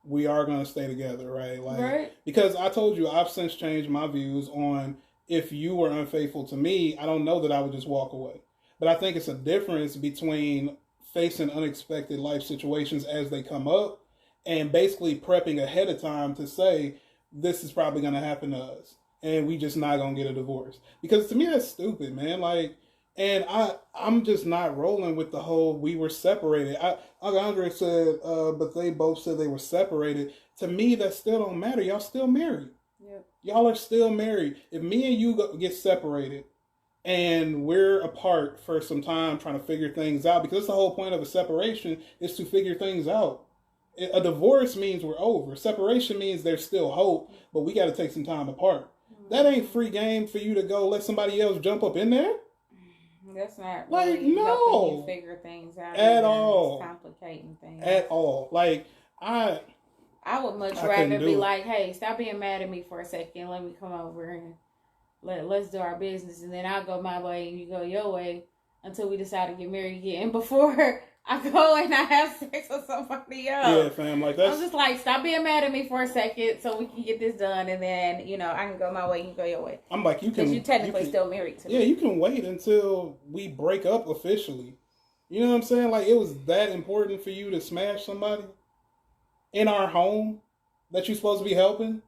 we are going to stay together, right? Like, right. Because I told you, I've since changed my views on if you were unfaithful to me, I don't know that I would just walk away. But I think it's a difference between facing unexpected life situations as they come up and basically prepping ahead of time to say, this is probably going to happen to us and we just not going to get a divorce. Because to me, that's stupid, man. Like, and I'm just not rolling with the whole we were separated. Andre said, but they both said they were separated. To me, that still don't matter. Y'all still married. Yep. Y'all are still married. If me and you get separated and we're apart for some time trying to figure things out, because that's the whole point of a separation is to figure things out. A divorce means we're over. Separation means there's still hope, but we got to take some time apart. That ain't free game for you to go let somebody else jump up in there. That's not like really no helping you figure things out at all. It's complicating things at all. Like I would much rather be like, hey, stop being mad at me for a second. Let me come over and let's do our business, and then I'll go my way and you go your way until we decide to get married again. Before I go and I have sex with somebody else. Yeah, fam. Like that's. I'm just like, stop being mad at me for a second so we can get this done, and then I can go my way, you can go your way. I'm like, you can. Because you technically still married to me. Yeah, you can wait until we break up officially. You know what I'm saying? Like, it was that important for you to smash somebody in our home that you're supposed to be helping?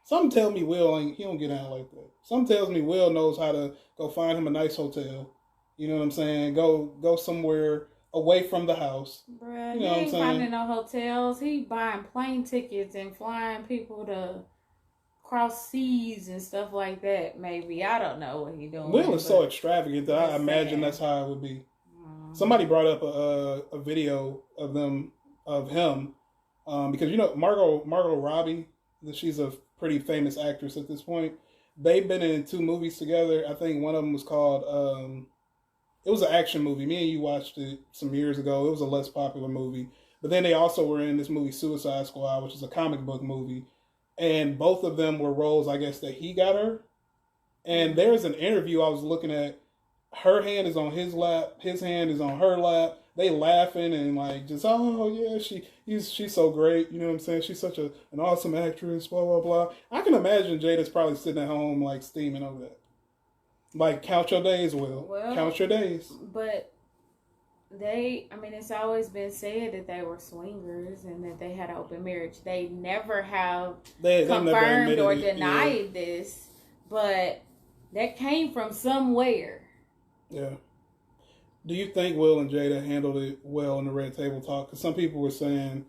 Something tells me Will he don't get down like that. Something tells me Will knows how to go find him a nice hotel. You know what I'm saying? Go somewhere away from the house. Bruh, you know he ain't finding no hotels. He buying plane tickets and flying people to cross seas and stuff like that. Maybe. I don't know what he doing. Will is so extravagant that I imagine that's how it would be. Somebody brought up a video of him because Margot Robbie, she's a pretty famous actress at this point. They've been in 2 movies together. I think one of them was called it was an action movie. Me and you watched it some years ago. It was a less popular movie. But then they also were in this movie Suicide Squad, which is a comic book movie. And both of them were roles, I guess, that he got her. And there's an interview I was looking at. Her hand is on his lap. His hand is on her lap. They laughing and like just, oh yeah, she's so great. You know what I'm saying? She's such an awesome actress, blah, blah, blah. I can imagine Jada's probably sitting at home like steaming over that. Like, count your days, Will. Count your days. But it's always been said that they were swingers and that they had an open marriage. They never have confirmed or denied this, but that came from somewhere. Yeah. Do you think Will and Jada handled it well in the Red Table Talk? Because some people were saying,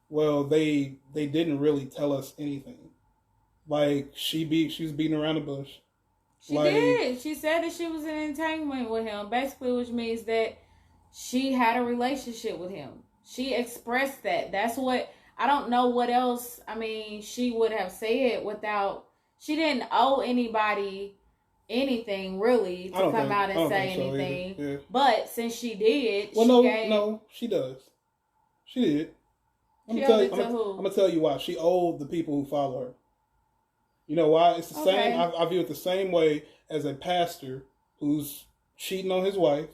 well, they didn't really tell us anything. Like, she was beating around the bush. She did. She said that she was in entanglement with him, basically, which means that she had a relationship with him. She expressed that. That's what, I don't know what else, she would have said without, she didn't owe anybody anything, really, to come out and say anything. Yeah. But since she did, well, no, she does. She did. She owed it to who? I'm gonna tell you why. She owed the people who follow her. You know why? It's the same. I view it the same way as a pastor who's cheating on his wife.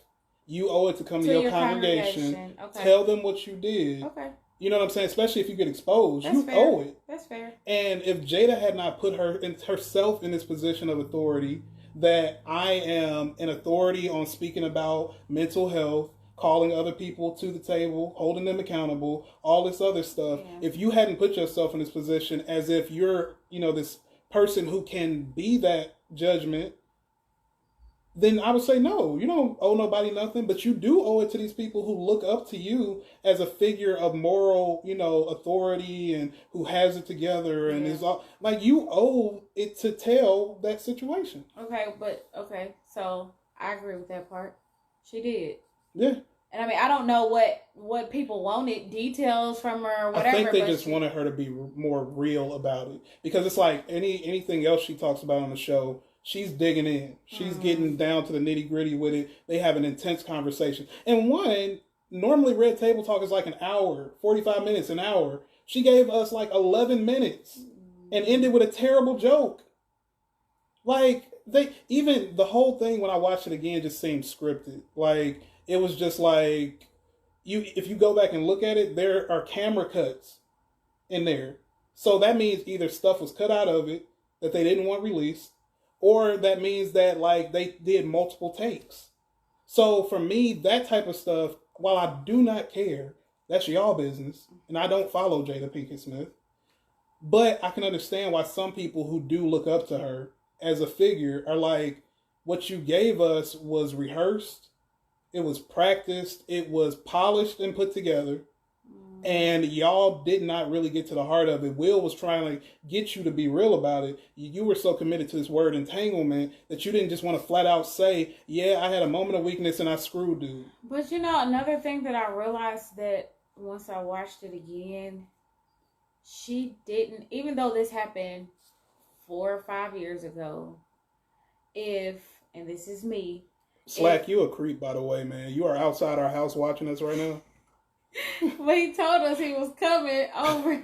You owe it to come to your congregation. Okay. Tell them what you did. Okay. You know what I'm saying? Especially if you get exposed, you owe it. That's fair. And if Jada had not put herself in this position of authority, that I am an authority on speaking about mental health, calling other people to the table, holding them accountable, all this other stuff. Yeah. If you hadn't put yourself in this position as if you're, this person who can be that judgment, then I would say no, you don't owe nobody nothing, but you do owe it to these people who look up to you as a figure of moral, authority and who has it together and is all like you owe it to tell that situation. Okay, so I agree with that part. She did. Yeah. And I mean, I don't know what people wanted, details from her or whatever. I think they just wanted her to be more real about it. Because it's like anything else she talks about on the show, she's digging in. She's getting down to the nitty gritty with it. They have an intense conversation. And normally Red Table Talk is like an hour, 45 minutes, an hour. She gave us like 11 minutes and ended with a terrible joke. Like, even the whole thing when I watched it again just seemed scripted. Like, it was just like, if you go back and look at it, there are camera cuts in there. So that means either stuff was cut out of it that they didn't want released, or that means that like they did multiple takes. So for me, that type of stuff, while I do not care, that's y'all business, and I don't follow Jada Pinkett Smith, but I can understand why some people who do look up to her as a figure are like, what you gave us was rehearsed. It was practiced. It was polished and put together. And y'all did not really get to the heart of it. Will was trying to get you to be real about it. You were so committed to this word entanglement that you didn't just want to flat out say, yeah, I had a moment of weakness and I screwed dude. But another thing that I realized that once I watched it again, she didn't, even though this happened 4 or 5 years ago, and this is me, Slack, you a creep, by the way, man. You are outside our house watching us right now. But he told us he was coming over.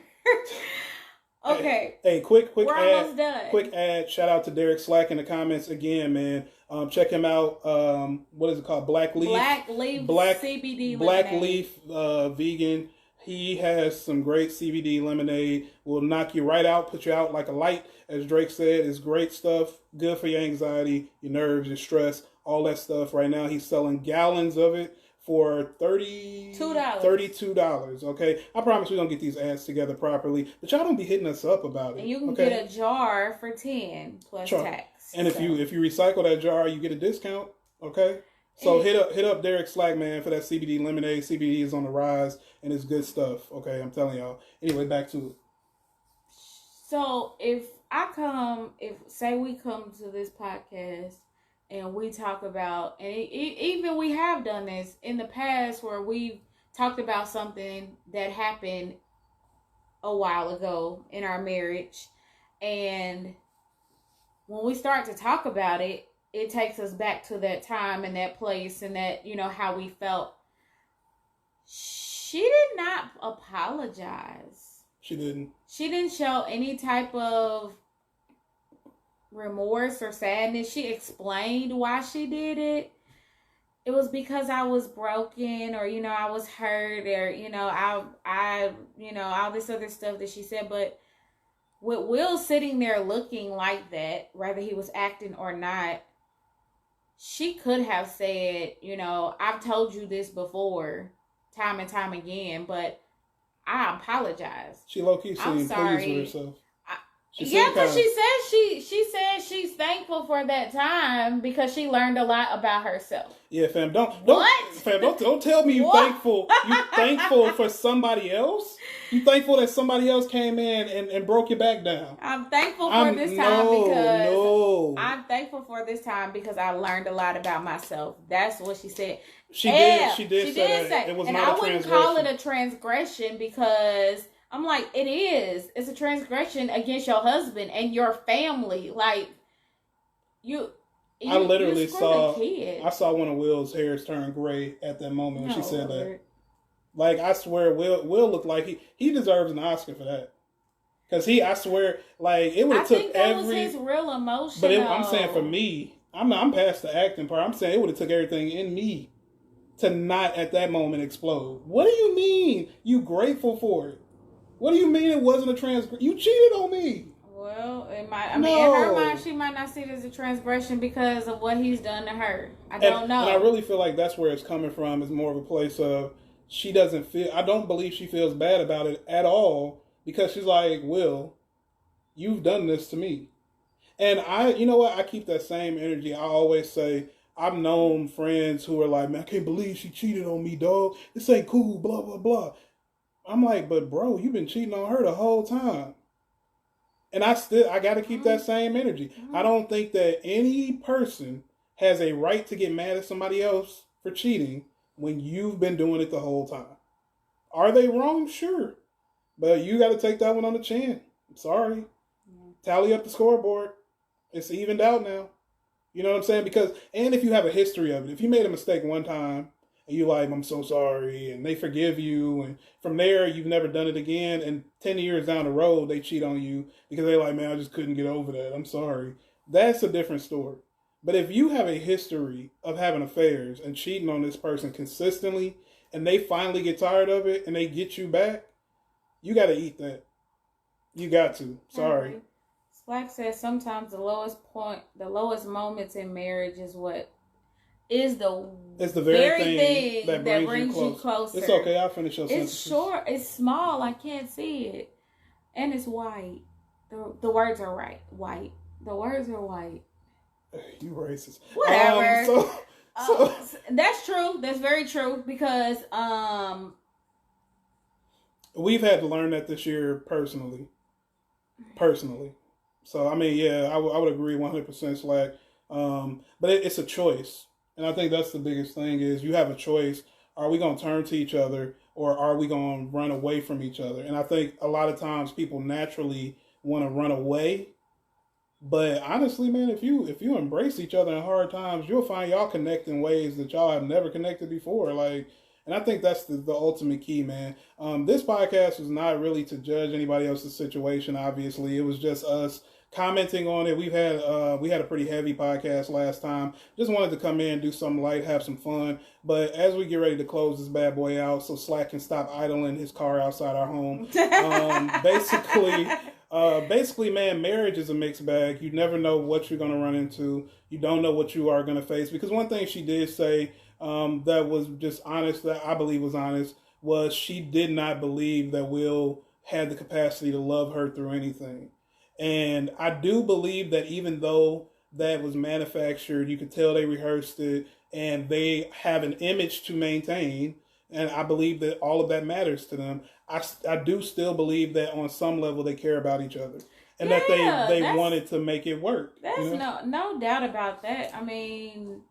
Okay. Hey, quick We're ad. Almost done. Quick ad. Shout out to Derek Slack in the comments again, man. Check him out. What is it called? Black Leaf CBD Black lemonade. Leaf vegan. He has some great CBD lemonade. Will knock you right out, put you out like a light. As Drake said, it's great stuff. Good for your anxiety, your nerves, your stress, all that stuff. Right now, he's selling gallons of it for $32. Okay, I promise we don't get these ads together properly, but y'all don't be hitting us up about it. And you can get a jar for $10 plus tax. And if you recycle that jar, you get a discount. Okay, so hit up Derek Slack, man, for that CBD lemonade. CBD is on the rise and it's good stuff. Okay, I'm telling y'all. Anyway, back to it. So say we come to this podcast and we talk about, and even we have done this in the past where we've talked about something that happened a while ago in our marriage. And when we start to talk about it, it takes us back to that time and that place and that, how we felt. She did not apologize. She didn't. She didn't show any type of remorse or sadness. She explained why she did it. It was because I was broken, or I was hurt, or I all this other stuff that she said. But with Will sitting there looking like that, whether he was acting or not, she could have said, I've told you this before, time and time again, but I apologize. She low-key seemed pleased with herself. But she said she's thankful for that time because she learned a lot about herself. Yeah, fam. Don't tell me you thankful. You thankful for somebody else? You thankful that somebody else came in and broke your back down? I'm thankful for this time I'm thankful for this time because I learned a lot about myself. That's what she said. She did say it was and not a transgression. And I wouldn't call it a transgression because I'm like, it is. It's a transgression against your husband and your family. Like, I literally saw one of Will's hairs turn gray at that moment when she said that. Like, I swear, Will looked like he deserves an Oscar for that. Because I swear, like, it would have took think that was his real emotion. But I'm saying for me, I'm past the acting part. I'm saying it would have took everything in me to not at that moment explode. What do you mean you grateful for it? What do you mean it wasn't a transgression? You cheated on me. Well, it might. I mean, in her mind, she might not see it as a transgression because of what he's done to her. I don't know. And I really feel like that's where it's coming from. Is more of a place of she doesn't feel. I don't believe she feels bad about it at all because she's like, Will, you've done this to me. And you know what? I keep that same energy. I always say, I've known friends who are like, man, I can't believe she cheated on me, dog. This ain't cool, blah, blah, blah. I'm like, but bro, you've been cheating on her the whole time. And I got to keep that same energy. I don't think that any person has a right to get mad at somebody else for cheating when you've been doing it the whole time. Are they wrong? Sure. But you got to take that one on the chin. I'm sorry. Tally up the scoreboard. It's evened out now. You know what I'm saying? Because, and if you have a history of it, if you made a mistake one time and you like, I'm so sorry, and they forgive you, and from there you've never done it again, and 10 years down the road they cheat on you because they're like, man, I just couldn't get over that. I'm sorry. That's a different story. But if you have a history of having affairs and cheating on this person consistently, and they finally get tired of it and they get you back, you got to eat that. You got to. Sorry. Slack says sometimes the lowest moments in marriage is the very thing that brings you closer. It's okay, I'll finish your sentence. It's short, it's small, I can't see it. And it's white. The words are right. White. The words are white. You racist. Whatever. So that's true. That's very true because we've had to learn that this year personally. So, I mean, yeah, I would agree 100% Slack. But it's a choice. And I think that's the biggest thing is you have a choice. Are we going to turn to each other or are we going to run away from each other? And I think a lot of times people naturally want to run away. But honestly, man, if you embrace each other in hard times, you'll find y'all connect in ways that y'all have never connected before. And I think that's the ultimate key, man. This podcast was not really to judge anybody else's situation, obviously. It was just us commenting on it. We had a pretty heavy podcast last time. Just wanted to come in, do something light, have some fun. But as we get ready to close this bad boy out so Slack can stop idling his car outside our home, basically, man, marriage is a mixed bag. You never know what you're going to run into. You don't know what you are going to face. Because one thing she did say that was just honest, that I believe was honest, was she did not believe that Will had the capacity to love her through anything. And I do believe that even though that was manufactured, you could tell they rehearsed it and they have an image to maintain. And I believe that all of that matters to them. I do still believe that on some level they care about each other. And that they wanted to make it work. There's no doubt about that. I mean...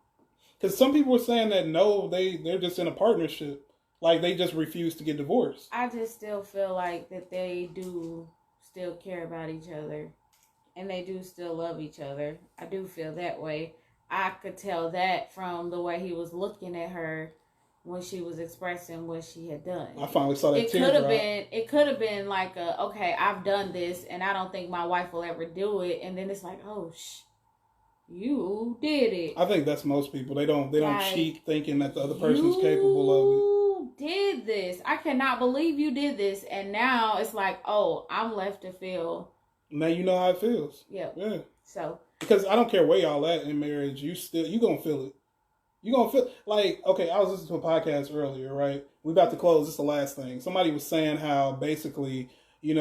Because some people were saying that no, they're just in a partnership. Like they just refuse to get divorced. I just still feel like that they do still care about each other. And they do still love each other. I do feel that way. I could tell that from the way he was looking at her when she was expressing what she had done. I finally saw that tear drop. It could have been like okay, I've done this and I don't think my wife will ever do it. And then it's like, oh, you did it. I think that's most people. They don't cheat thinking that the other person's capable of it. You did this. I cannot believe you did this. And now it's like, oh, I'm left to feel. Now you know how it feels. Yep. Yeah. So. Because I don't care where y'all at in marriage, you gonna feel it. You gonna feel like, okay, I was listening to a podcast earlier, right? We about to close. This is the last thing. Somebody was saying how basically, this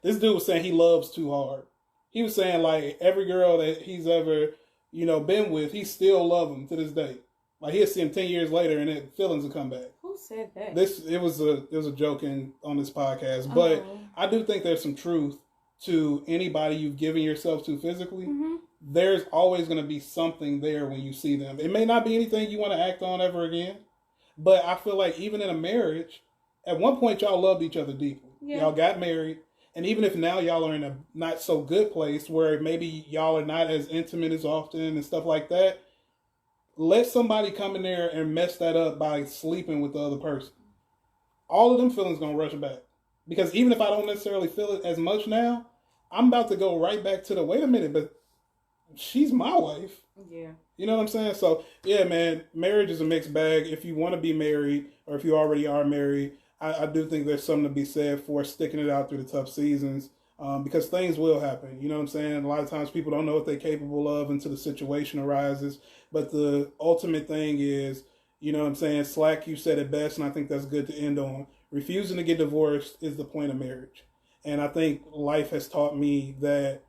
dude was saying he loves too hard. He was saying like every girl that he's ever, been with, he still love them to this day. Like he'll see him 10 years later and the feelings will come back. Who said that? It was a joke on this podcast, but I do think there's some truth to anybody you've given yourself to physically. Mm-hmm. There's always going to be something there when you see them. It may not be anything you want to act on ever again, but I feel like even in a marriage, at one point y'all loved each other deeply. Yeah. Y'all got married. And even if now y'all are in a not so good place where maybe y'all are not as intimate as often and stuff like that, let somebody come in there and mess that up by sleeping with the other person. All of them feelings gonna rush back. Because even if I don't necessarily feel it as much now, I'm about to go right back to the, wait a minute, but she's my wife. Yeah. You know what I'm saying? So, yeah, man, marriage is a mixed bag. If you want to be married or if you already are married, I do think there's something to be said for sticking it out through the tough seasons, because things will happen. You know what I'm saying? A lot of times people don't know what they're capable of until the situation arises. But the ultimate thing is, you know what I'm saying, Slack, you said it best, and I think that's good to end on. Refusing to get divorced is the point of marriage. And I think life has taught me that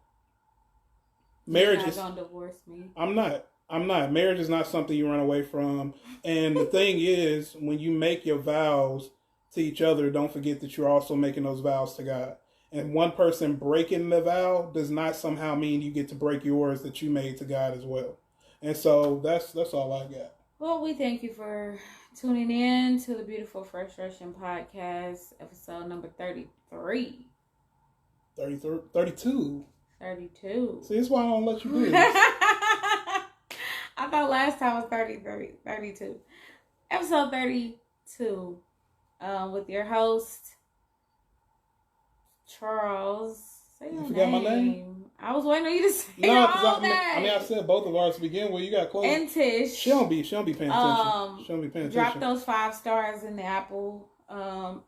marriage is... You're not gonna divorce me. I'm not. Marriage is not something you run away from. And the thing is, when you make your vows to each other, don't forget that you're also making those vows to God. And one person breaking the vow does not somehow mean you get to break yours that you made to God as well. And so that's all I got. Well, we thank you for tuning in to the Beautiful Frustration Podcast, episode number 33. 32. 32. See, that's why I don't let you do this. I thought last time was 32. Episode 32. With your host, Charles. Say your You forgot my name? I was waiting on you to say your own name. I said both of ours to begin with. You got close. And Tish. She don't be paying attention. She don't be paying attention. Drop those 5 stars in the Apple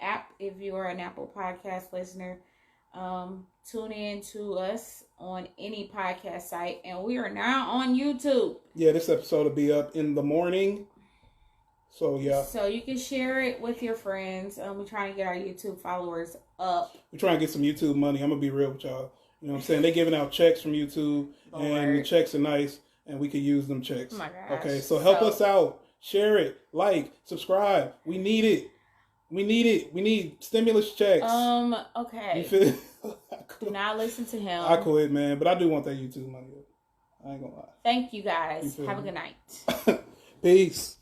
app if you are an Apple podcast listener. Tune in to us on any podcast site, and we are now on YouTube. Yeah, this episode will be up in the morning. So, yeah. So, you can share it with your friends. We're trying to get our YouTube followers up. We're trying to get some YouTube money. I'm going to be real with y'all. You know what I'm saying? They're giving out checks from YouTube, and the checks are nice, and we could use them checks. Oh, my gosh. Okay, so help us out. Share it. Like. Subscribe. We need it. We need stimulus checks. Okay. You feel? Do not listen to him. I quit, man. But I do want that YouTube money. I ain't going to lie. Thank you, guys. Have a good night. Peace.